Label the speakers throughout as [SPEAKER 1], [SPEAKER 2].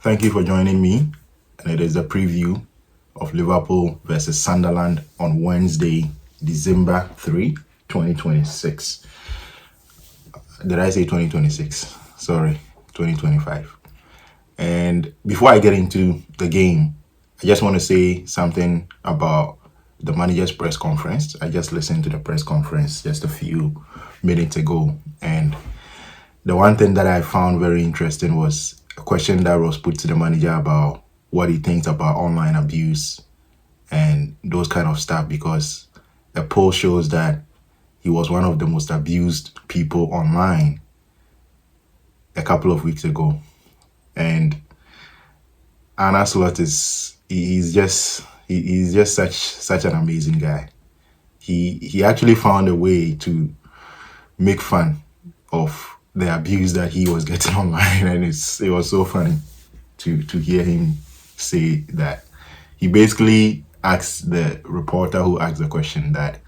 [SPEAKER 1] Thank you for joining me. And it is a preview of Liverpool versus Sunderland on Wednesday, December 3, 2026. Did I say 2026? Sorry, 2025. And before I get into the game, I just want to say something about the manager's press conference. I just listened to the press conference just a few minutes ago. And the one thing that I found very interesting was a question that was put to the manager about what he thinks about online abuse and those kind of stuff, because a poll shows that he was one of the most abused people online a couple of weeks ago. And Arne Slot he's just such an amazing guy. He actually found a way to make fun of the abuse that he was getting online, and it was so funny to hear him say that. He basically asked the reporter who asked the question that,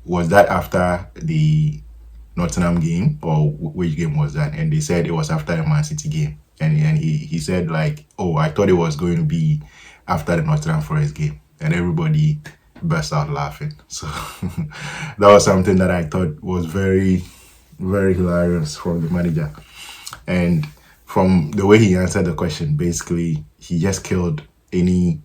[SPEAKER 1] was that after the Nottingham game, or which game was that? And they said it was after the Man City game. And he said like, oh, I thought it was going to be after the Nottingham Forest game. And everybody burst out laughing. So that was something that I thought was very, very hilarious from the manager. And from the way he answered the question, basically, he just killed any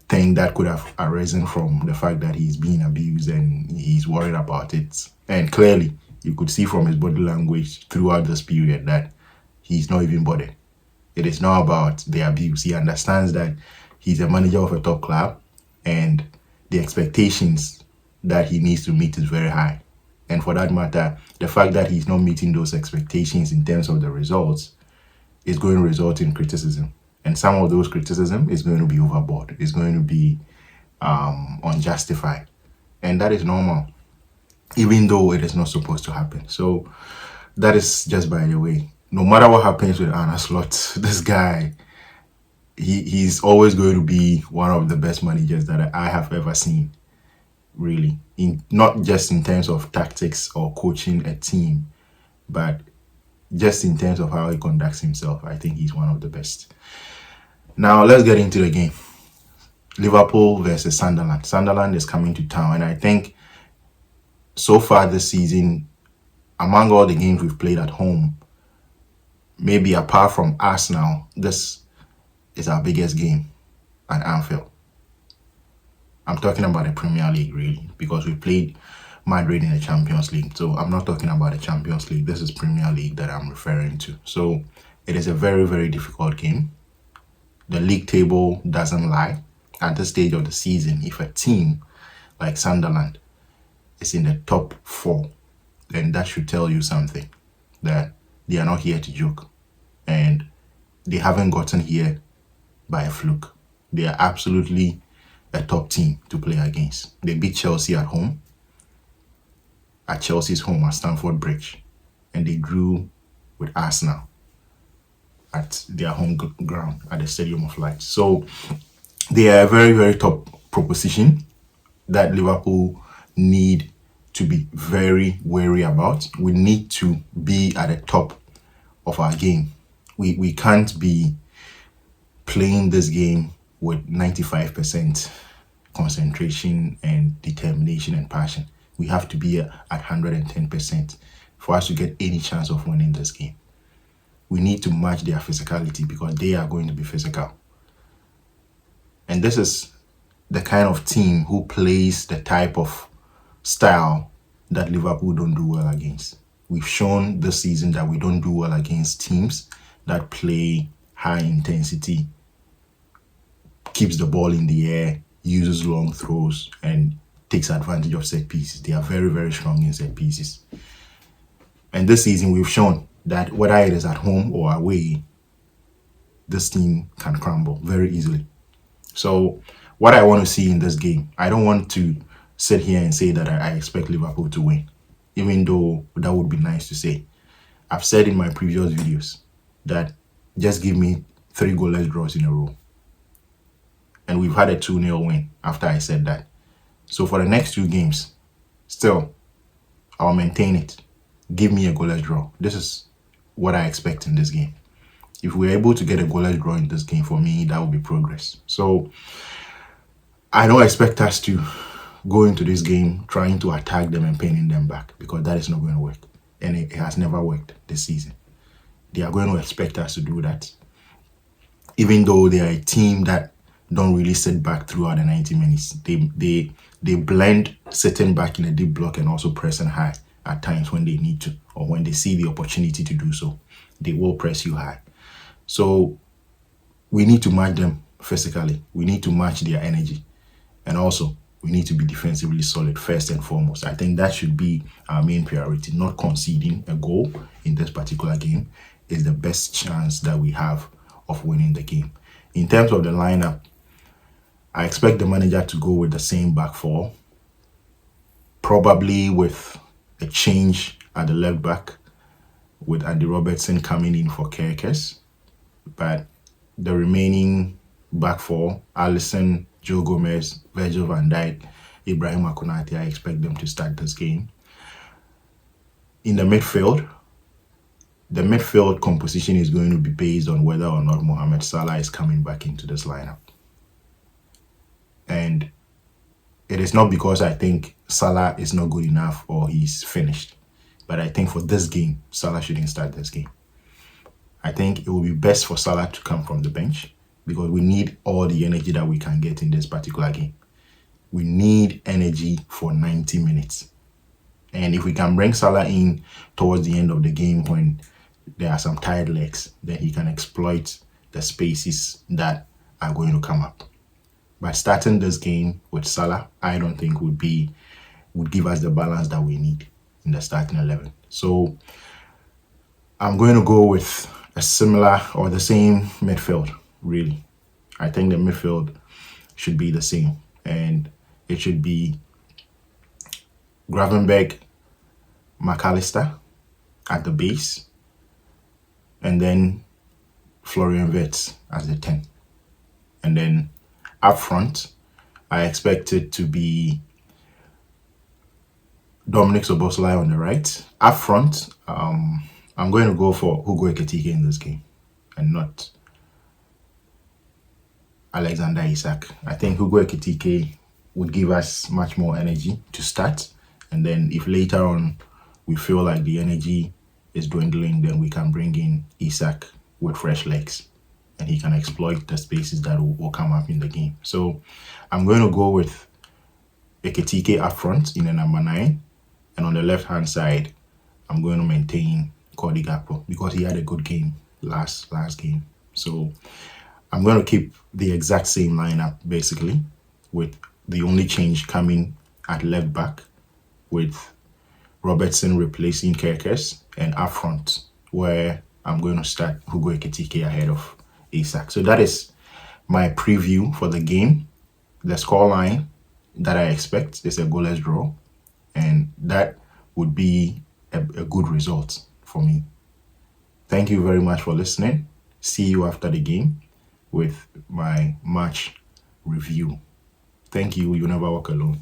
[SPEAKER 1] thing that could have arisen from the fact that he's being abused and he's worried about it. And clearly, you could see from his body language throughout this period that he's not even bothered. It is not about the abuse. He understands that he's a manager of a top club and the expectations that he needs to meet is very high. And for that matter, the fact that he's not meeting those expectations in terms of the results is going to result in criticism. And some of those criticism is going to be overboard. It's going to be unjustified. And that is normal, even though it is not supposed to happen. So that is just by the way. No matter what happens with Arne Slot, this guy, he's always going to be one of the best managers that I have ever seen, really. Not just in terms of tactics or coaching a team, but just in terms of how he conducts himself. I think he's one of the best. Now, let's get into the game. Liverpool versus Sunderland. Sunderland is coming to town, and I think so far this season, among all the games we've played at home, maybe apart from Arsenal, this is our biggest game at Anfield. I'm talking about the Premier League, really, because we played Madrid in the Champions League. So I'm not talking about the Champions League. This is Premier League that I'm referring to. So it is a very, very difficult game. The league table doesn't lie. At this stage of the season, if a team like Sunderland is in the top 4, then that should tell you something, that they are not here to joke. And they haven't gotten here by a fluke. They are absolutely a top team to play against. They beat Chelsea at home, at Chelsea's home at Stamford Bridge, and they drew with Arsenal at their home ground at the Stadium of Light. So they are a very, very top proposition that Liverpool need to be very wary about. We need to be at the top of our game. We can't be playing this game with 95% concentration and determination and passion. We have to be at 110% for us to get any chance of winning this game. We need to match their physicality because they are going to be physical. And this is the kind of team who plays the type of style that Liverpool don't do well against. We've shown this season that we don't do well against teams that play high intensity, keeps the ball in the air, uses long throws, and takes advantage of set pieces. They are very, very strong in set pieces. And this season, we've shown that whether it is at home or away, this team can crumble very easily. So what I want to see in this game, I don't want to sit here and say that I expect Liverpool to win, even though that would be nice to say. I've said in my previous videos that just give me 3 goalless draws in a row. And we've had a 2-0 win after I said that. So for the next 2 games, still, I'll maintain it. Give me a goalless draw. This is what I expect in this game. If we're able to get a goalless draw in this game, for me, that would be progress. So I don't expect us to go into this game trying to attack them and pinning them back, because that is not going to work. And it has never worked this season. They are going to expect us to do that, even though they are a team that don't really sit back throughout the 90 minutes. They blend sitting back in a deep block and also pressing high at times when they need to, or when they see the opportunity to do so. They will press you high. So we need to match them physically. We need to match their energy. And also, we need to be defensively solid first and foremost. I think that should be our main priority. Not conceding a goal in this particular game is the best chance that we have of winning the game. In terms of the lineup, I expect the manager to go with the same back four, probably with a change at the left back, with Andy Robertson coming in for Kerkes. But the remaining back four, Alisson, Joe Gomez, Virgil van Dijk, Ibrahim Akonate, I expect them to start this game. In the midfield composition is going to be based on whether or not Mohamed Salah is coming back into this lineup. And it is not because I think Salah is not good enough or he's finished. But I think for this game, Salah shouldn't start this game. I think it will be best for Salah to come from the bench, because we need all the energy that we can get in this particular game. We need energy for 90 minutes. And if we can bring Salah in towards the end of the game when there are some tired legs, then he can exploit the spaces that are going to come up. But starting this game with Salah, I don't think would give us the balance that we need in the starting 11. So I'm going to go with a similar or the same midfield, really. I think the midfield should be the same, and it should be Gravenberg, McAllister at the base, and then Florian Wirtz as the 10. And then up front, I expect it to be Dominic Szoboszlai on the right. Up front, I'm going to go for Hugo Ekitike in this game and not Alexander Isak. I think Hugo Ekitike would give us much more energy to start. And then if later on we feel like the energy is dwindling, then we can bring in Isak with fresh legs, and he can exploit the spaces that will come up in the game. So I'm going to go with Ekitike up front in a number 9. And on the left-hand side, I'm going to maintain Cody Gakpo, because he had a good game last game. So I'm going to keep the exact same lineup, basically, with the only change coming at left back, with Robertson replacing Kerkes, and up front, where I'm going to start Hugo Ekitike ahead of Isak. So that is my preview for the game. The scoreline that I expect is a goalless draw, and that would be a good result for me. Thank you very much for listening. See you after the game with my match review. Thank you. You never walk alone.